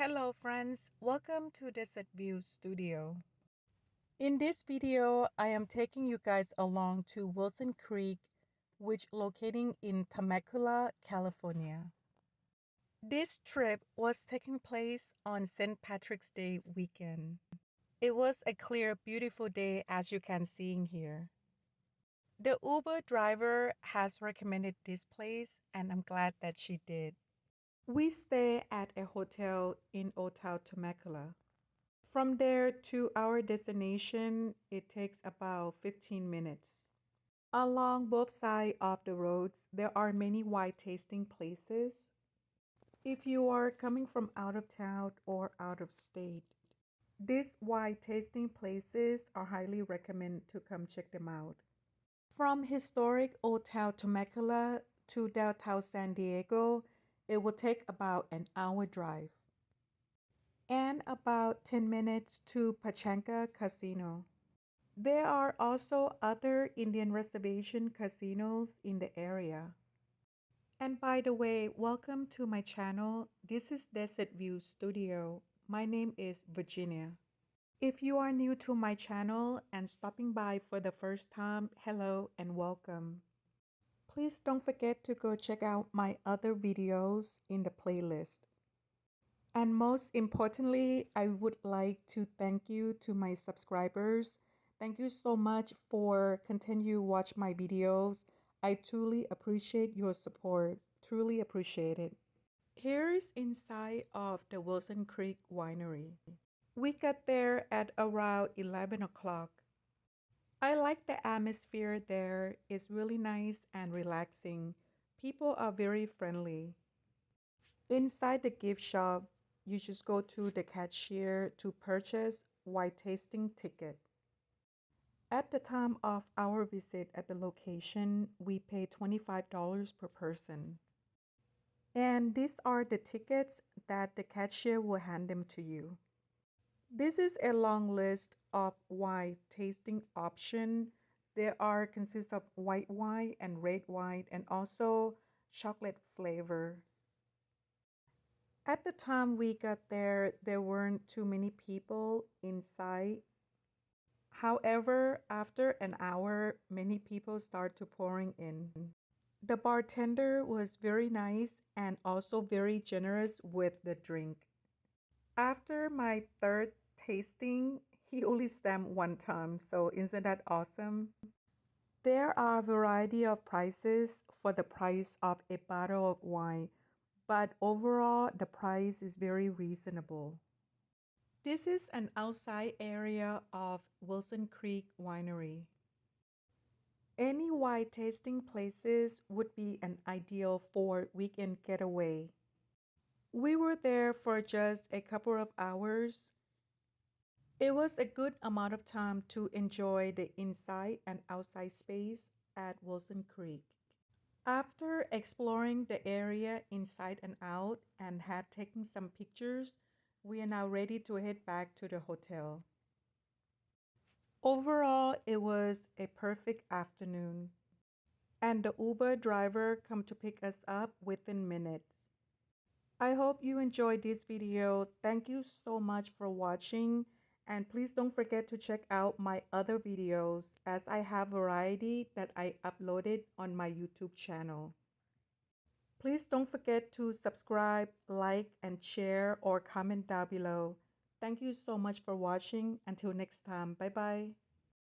Hello friends, welcome to Desert View Studio. In this video, I am taking you guys along to Wilson Creek, which locating in Temecula, California. This trip was taking place on St. Patrick's Day weekend. It was a clear, beautiful day as you can see in here. The Uber driver has recommended this place and I'm glad that she did. We stay at a hotel in Hotel Temecula. From there to our destination, it takes about 15 minutes. Along both sides of the roads, there are many wine tasting places. If you are coming from out of town or out of state, these wine tasting places are highly recommended to come check them out. From historic Hotel Temecula to downtown San Diego, it will take about an hour drive. And about 10 minutes to Pachanka Casino. There are also other Indian reservation casinos in the area. And by the way, welcome to my channel. This is Desert View Studio. My name is Virginia. If you are new to my channel and stopping by for the first time, hello and welcome. Please don't forget to go check out my other videos in the playlist. And most importantly, I would like to thank you to my subscribers. Thank you so much for continue watch my videos. I truly appreciate your support. Truly appreciate it. Here's inside of the Wilson Creek Winery. We got there at around 11 o'clock. I like the atmosphere there. It's really nice and relaxing. People are very friendly. Inside the gift shop, you just go to the cashier to purchase wine tasting ticket. At the time of our visit at the location, we paid $25 per person. And these are the tickets that the cashier will hand them to you. This is a long list of wine tasting options. There are consist of white wine and red wine and also chocolate flavor. At the time we got there weren't too many people inside. However, after an hour, many people start to pouring in. The bartender was very nice and also very generous with the drink. After my third tasting, he only stamped one time, so isn't that awesome? There are a variety of prices for the price of a bottle of wine. But overall, the price is very reasonable. This is an outside area of Wilson Creek Winery. Any wine tasting places would be an ideal for weekend getaway. We were there for just a couple of hours. It was a good amount of time to enjoy the inside and outside space at Wilson Creek. After exploring the area inside and out and had taken some pictures, we are now ready to head back to the hotel. Overall, it was a perfect afternoon. And the Uber driver come to pick us up within minutes. I hope you enjoyed this video. Thank you so much for watching. And please don't forget to check out my other videos as I have variety that I uploaded on my YouTube channel. Please don't forget to subscribe, like, and share or comment down below. Thank you so much for watching. Until next time, bye-bye.